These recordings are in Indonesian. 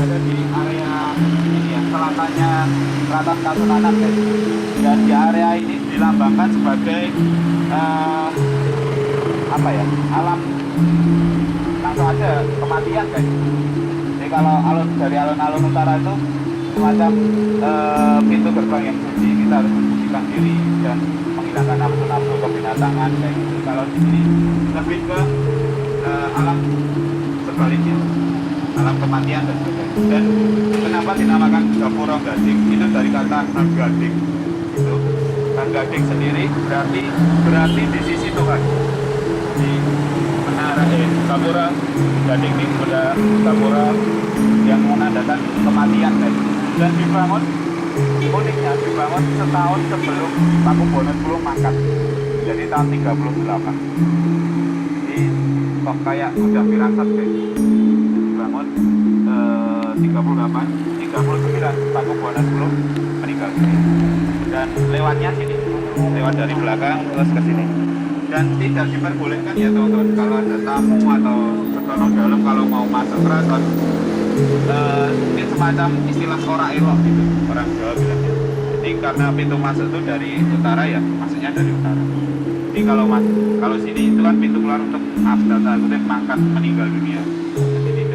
berada di area ini ya, selatannya Keraton Kasunanan guys. Dan di area ini dilambangkan sebagai apa ya, alam, langsung aja kematian guys. Jadi kalau dari alun-alun utara itu semacam pintu gerbang yang suci, kita harus mensucikan diri dan menghilangkan nafsu-nafsu kebinatangan kayak gitu. Kalau di sini lebih ke alam sebaliknya, alam kematian dan sebagainya. Dan kenapa dinamakan Gapura Gading? Itu dari kata Gading. Itu Gading sendiri berarti di sisi Tuhan. Di menara Gapura Gading ini benda Gapura yang menandakan kematian guys. Dan dibangun, uniknya dibangun setahun sebelum Pakubono X mangkat. Jadi tahun 38. Ini kok kayak udah firasat guys. Dibangun 39 Pakubono X meninggal sini. Dan lewatnya sini, lewat dari belakang terus ke sini. Dan tidak diperbolehkan ya teman-teman, kalau ada tamu atau setono dalam kalau mau masuk keraton, ini semacam istilah ora elok gitu, orang Jawa bilangnya. Jadi karena pintu masuk itu dari utara ya, masuknya dari utara. Jadi kalau sini itu kan pintu keluar untuk tanda kutip mangkat meninggal dunia. Jadi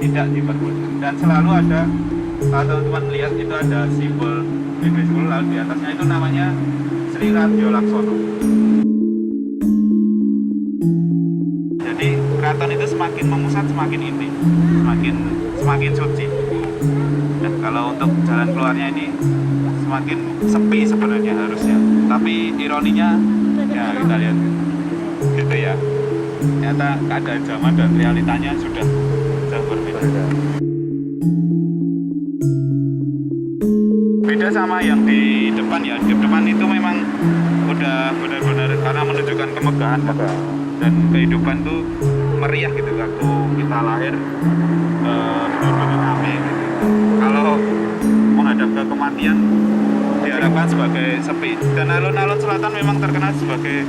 tidak diperbolehkan. Dan selalu ada, kalau teman-teman lihat itu ada simbol BB10, lalu di atasnya itu namanya Sri Radyo Laksono. Jadi keraton itu semakin memusat semakin inti, semakin suci. Nah kalau untuk jalan keluarnya ini semakin sepi sebenarnya harusnya, tapi ironinya ya kita lihat gitu ya, ternyata keadaan zaman dan realitanya sudah jauh berbeda. Beda sama yang di depan ya, di depan itu memang udah benar-benar karena menunjukkan kemegahan dan kehidupan tuh meriah gitu. Waktu kita lahir benar-benar rame gitu. Kalau menghadap ke kematian diharapkan sebagai sepi. Dan alun-alun selatan memang terkenal sebagai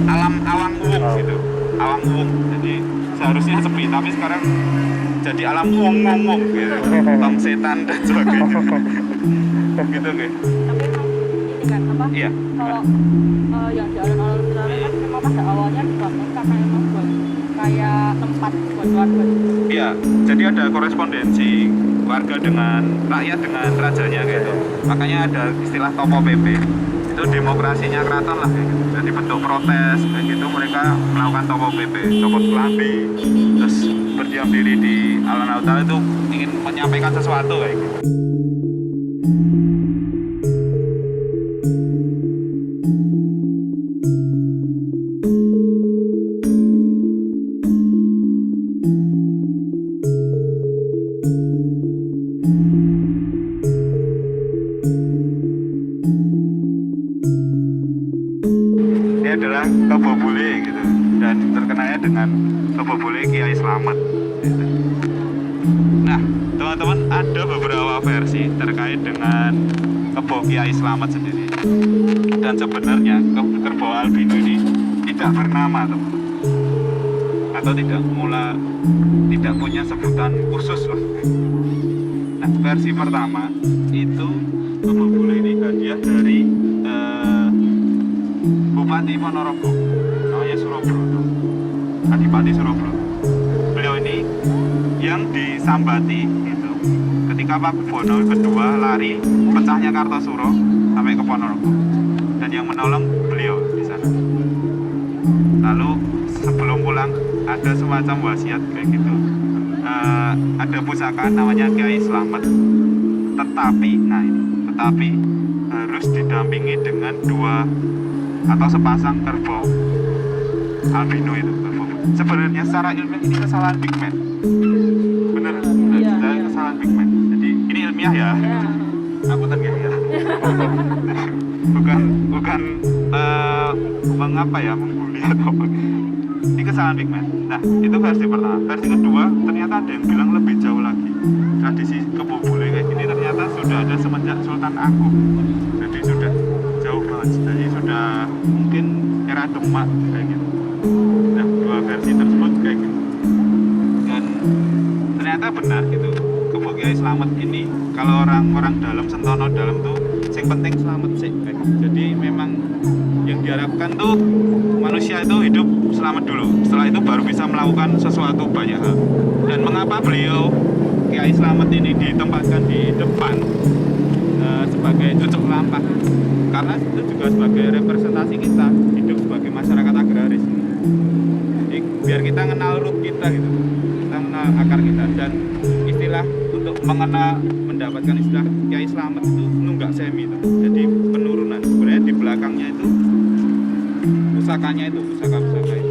awang uwung gitu, awang uwung. Jadi seharusnya sepi, tapi sekarang jadi alam uwung gitu, tong setan dan sebagainya. Gitu guys. Tapi emang ini kan apa? Iya. Kalau yang di alun-alun selatan kan memang pada awalnya dibangun karena emang buat kayak tempat buat warga. Iya, jadi ada korespondensi warga dengan rakyat dengan rajanya gitu. Makanya ada istilah Topo PP. Itu demokrasinya keraton lah kayak gitu. Jadi bentuk protes kayak gitu, mereka melakukan Topo PP, copot kelambi, terus berdiam diri di alun-alun utara itu ingin menyampaikan sesuatu kayak gitu. Adalah Kebo Bule gitu, dan terkenalnya dengan Kebo Bule Kiai Slamet gitu. Nah teman-teman, ada beberapa versi terkait dengan Kebo Kiai Slamet sendiri, dan sebenarnya kerbau albino ini tidak bernama teman, atau tidak punya sebutan khusus loh. Nah versi pertama itu Kebo Bule ini hadiah dari Bupati Ponorogo, namanya Surobrono, Adipati Surobrono. Beliau ini yang disambati gitu, ketika Pakubono kedua lari pecahnya Kartosuro sampai ke Ponorogo, dan yang menolong beliau di sana. Lalu sebelum pulang ada semacam wasiat kayak gitu, ada pusaka namanya Kiai Slamet, tetapi harus didampingi dengan dua atau sepasang kerbau albino itu. Sebenarnya secara ilmiah ini kesalahan pigmen, bener, kesalahan pigmen. Jadi ini ilmiah ya, aku ya. bukan mengapa ya, membuli atau apa. Ini kesalahan pigmen. Nah itu versi pertama. Versi kedua ternyata ada yang bilang lebih jauh lagi. Tradisi Kebo Bule kayak gini ternyata sudah ada semenjak Sultan Agung. Jadi sudah jauh banget, jadi sudah mungkin era Demak kayak gitu. Nah dua versi tersebut kayak gitu, dan ternyata benar gitu, Kebo Kiai Slamet ini kalau orang-orang dalam Sentono dalam tuh yang penting selamat sih. Jadi memang yang diharapkan tuh manusia itu hidup selamat dulu, setelah itu baru bisa melakukan sesuatu banyak hal. Dan mengapa beliau Kiai Slamet ini ditempatkan di depan sebagai cucuk lampah, karena itu juga sebagai representasi kita hidup sebagai masyarakat agraris. Jadi biar kita kenal root kita gitu, kita kenal akar kita, dan istilah untuk mendapatkan istilah Kiai Slamet itu nunggak semi itu. Jadi penurunan sebenarnya di belakangnya itu pusakanya itu pusaka itu.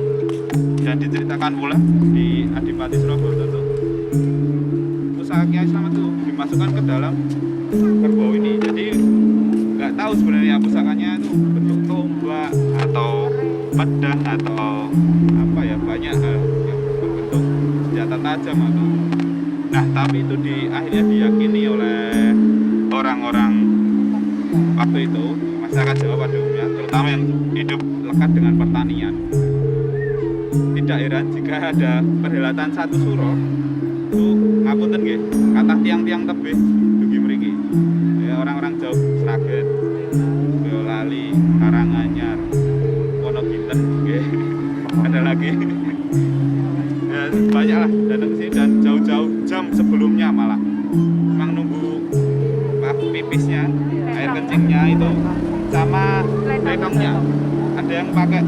Dan diceritakan pula di Adipati Surabaya itu pusaka Kiai Slamet itu dimasukkan ke dalam kerbau ini. Jadi nggak tahu sebenarnya pusakanya itu bentuk tombak atau pedang atau apa ya, banyak hal yang berbentuk senjata tajam atau. Nah, tapi itu akhirnya diyakini oleh orang-orang waktu itu, masyarakat Jawa pada umumnya, terutama yang hidup lekat dengan pertanian. Tidak heran jika ada perhelatan satu suro itu ngapunten nggih, kathah tiang-tiang tebih dugi mriki. Ya, orang-orang Jawa Sragen, Boyolali, Karanganyar, Wonogiten nggih. Ada lagi. Ya, banyak lah datang ke sini dan jauh-jauh jam sebelumnya malah memang nunggu pipisnya, air kencingnya itu sama lekongnya. Ada yang pakai,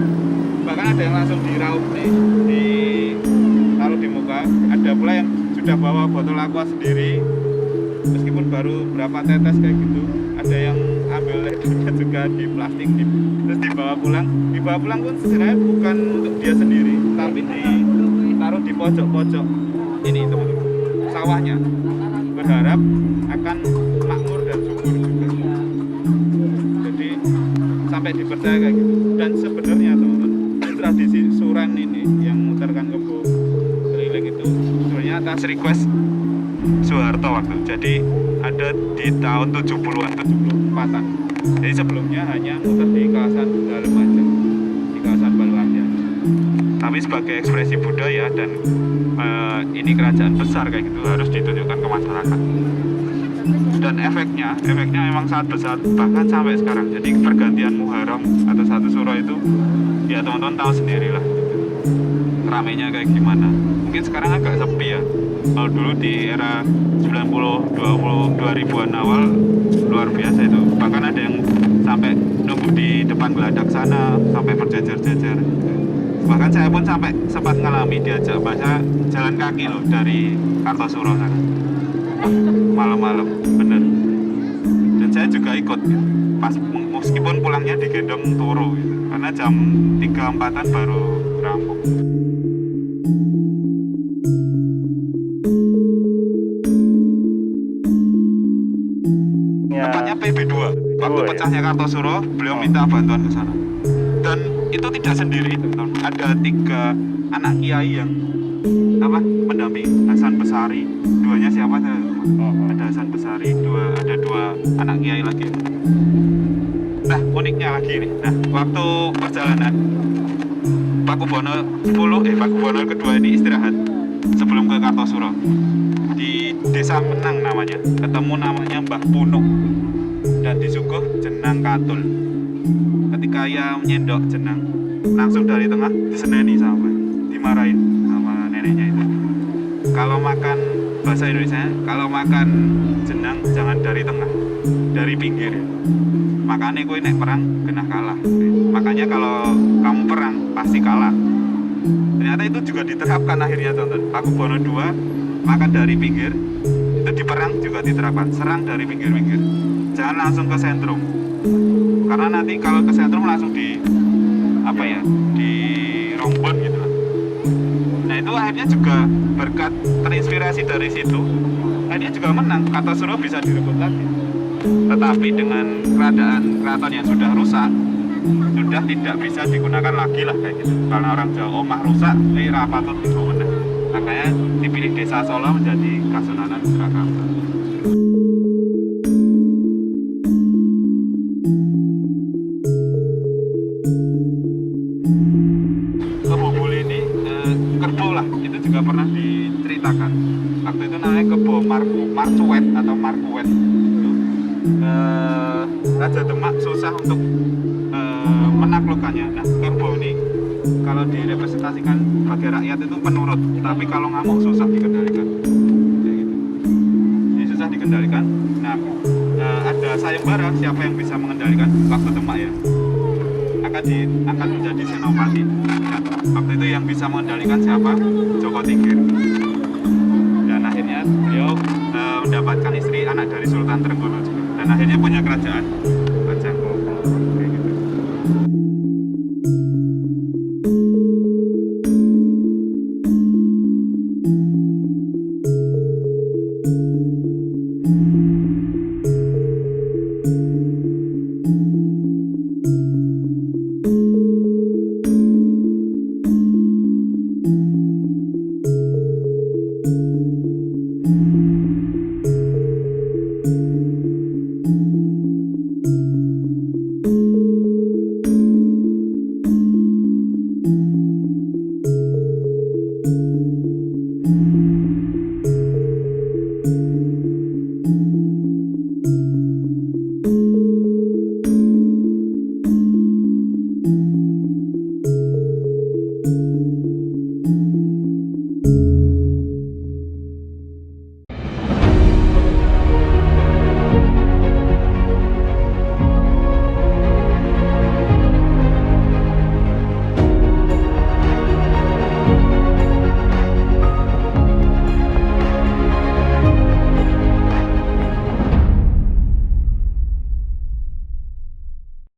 bahkan ada yang langsung diraup nih, taruh di muka. Ada pula yang sudah bawa botol aqua sendiri meskipun baru berapa tetes kayak gitu. Ada yang ambil lekongnya juga di plastik terus dibawa pulang pun sebenarnya bukan untuk dia sendiri, tapi ditaruh di pojok-pojok ini teman-teman sawahnya, berharap akan makmur dan subur juga. Jadi sampai dipercaya kayak gitu. Dan sebenarnya teman-teman, tradisi suran ini yang mutarkan kebo keliling itu sebenarnya atas request Soeharto waktu. Jadi ada di tahun 70-an, 74-an. Jadi sebelumnya hanya muter di kawasan dalam aja, di kawasan Baluarja. Tapi sebagai ekspresi budaya dan ini kerajaan besar kayak gitu harus ditunjukkan ke masyarakat. Dan efeknya memang sangat besar, bahkan sampai sekarang. Jadi pergantian Muharram atau satu Suro itu ya teman-teman tahu sendirilah ramenya kayak gimana. Mungkin sekarang agak sepi ya. Kalau dulu di era 90, 2000-an awal luar biasa itu. Bahkan ada yang sampai nunggu di depan geladak sana sampai berjejer-jejer. Bahkan saya pun sampai sempat ngalami diajak baca jalan kaki loh dari Kartosuro sana malam-malam, bener. Dan saya juga ikut ya. Pas meskipun pulangnya digendong turu gitu. Karena jam 3-4an baru rampung. Tempatnya PB2. Waktu pecahnya Kartosuro, beliau minta bantuan ke sana. Dan itu tidak sendiri, ada 3 anak kiai yang mendampingi. Hasan Besari, duanya siapa saya lupa. Ada Hasan Besari, ada 2 anak kiai lagi. Nah, uniknya lagi nih. Nah, waktu perjalanan Pakubono 10, Pakubono kedua ini istirahat sebelum ke Kartosuro di Desa Menang namanya, ketemu namanya Mbah Punuk dan disuguh jenang katul. Ketika ia menyendok jenang, langsung dari tengah diseneni sama, dimarahin sama neneknya itu. Kalau makan, bahasa Indonesia, kalau makan jenang jangan dari tengah, dari pinggir. Makanya gue nek perang kena kalah. Makanya kalau kamu perang pasti kalah. Ternyata itu juga diterapkan akhirnya tonton. Pakubono 2 makan dari pinggir, itu di perang juga diterapkan, serang dari pinggir-pinggir. Jangan langsung ke sentrum. Karena nanti kalau ke sentrum langsung di rombon gitu lah. Nah itu akhirnya juga berkat terinspirasi dari situ, akhirnya juga menang. Kartosuro bisa direbut lagi. Tetapi dengan keraton yang sudah rusak, sudah tidak bisa digunakan lagi lah kayak gitu. Karena orang Jawa omah rusak, rapatut itu menang. Makanya dipilih Desa Solo menjadi Kasunanan Surakarta. Kerbau ini kerbau lah, itu juga pernah diceritakan waktu itu namanya Kebo Marcuet atau Markuet. Raja Demak susah untuk menaklukkannya. Nah, kerbau ini kalau direpresentasikan sebagai rakyat itu penurut, tapi kalau ngamuk susah dikendalikan. Kayak gitu. Jadi susah dikendalikan. Nah, ada sayembara siapa yang bisa mengendalikan waktu Demak ya akan menjadi senopati. Nah, waktu itu yang bisa mengendalikan siapa? Joko Tingkir. Dan akhirnya beliau mendapatkan istri anak dari Sultan Trenggono juga. Dan akhirnya punya kerajaan.